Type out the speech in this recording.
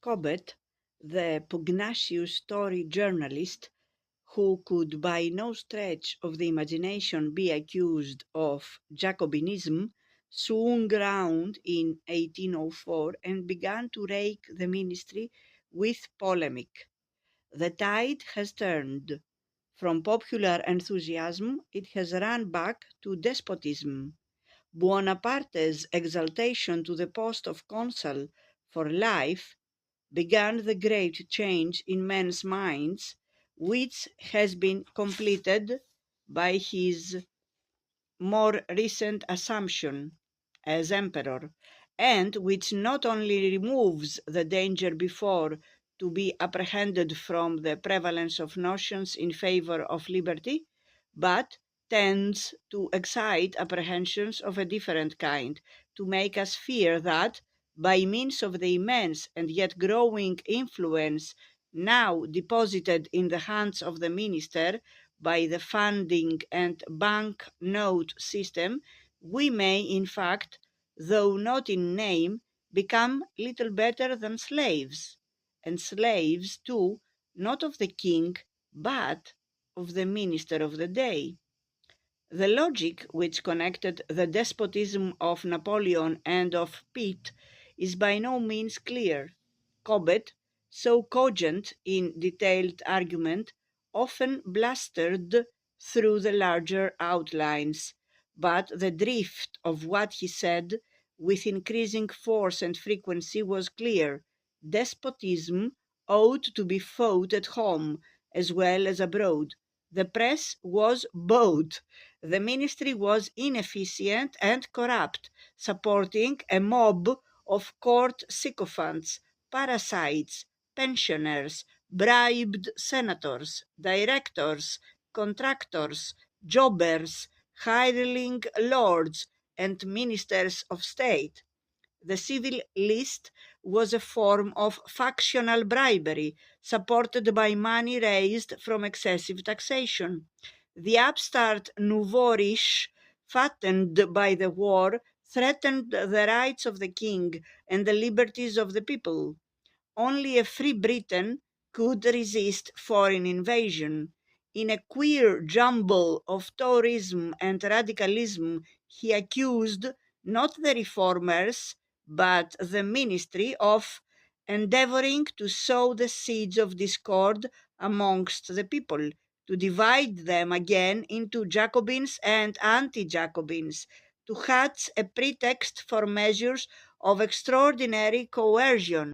Cobbett, the pugnacious Tory journalist who could by no stretch of the imagination be accused of Jacobinism, swung round in 1804 and began to rake the ministry with polemic. The tide has turned. From popular enthusiasm, it has run back to despotism. Buonaparte's exaltation to the post of consul for life began the great change in men's minds, which has been completed by his more recent assumption as emperor, and which not only removes the danger before to be apprehended from the prevalence of notions in favor of liberty, but tends to excite apprehensions of a different kind, to make us fear that, by means of the immense and yet growing influence now deposited in the hands of the minister, by the funding and bank note system, we may, in fact, though not in name, become little better than slaves, and slaves, too, not of the king, but of the minister of the day. The logic which connected the despotism of Napoleon and of Pitt is by no means clear. Cobbett, so cogent in detailed argument, often blustered through the larger outlines, but the drift of what he said, with increasing force and frequency, was clear. Despotism ought to be fought at home as well as abroad. The press was both. The ministry was inefficient and corrupt, supporting a mob of court sycophants, parasites, pensioners, bribed senators, directors, contractors, jobbers, hireling lords, and ministers of state. The civil list was a form of factional bribery, supported by money raised from excessive taxation. The upstart nouveau riche, fattened by the war, threatened the rights of the king and the liberties of the people. Only a free Britain could resist foreign invasion. In a queer jumble of Toryism and radicalism, he accused not the reformers, but the ministry of endeavouring to sow the seeds of discord amongst the people, to divide them again into Jacobins and anti-Jacobins, to hatch a pretext for measures of extraordinary coercion.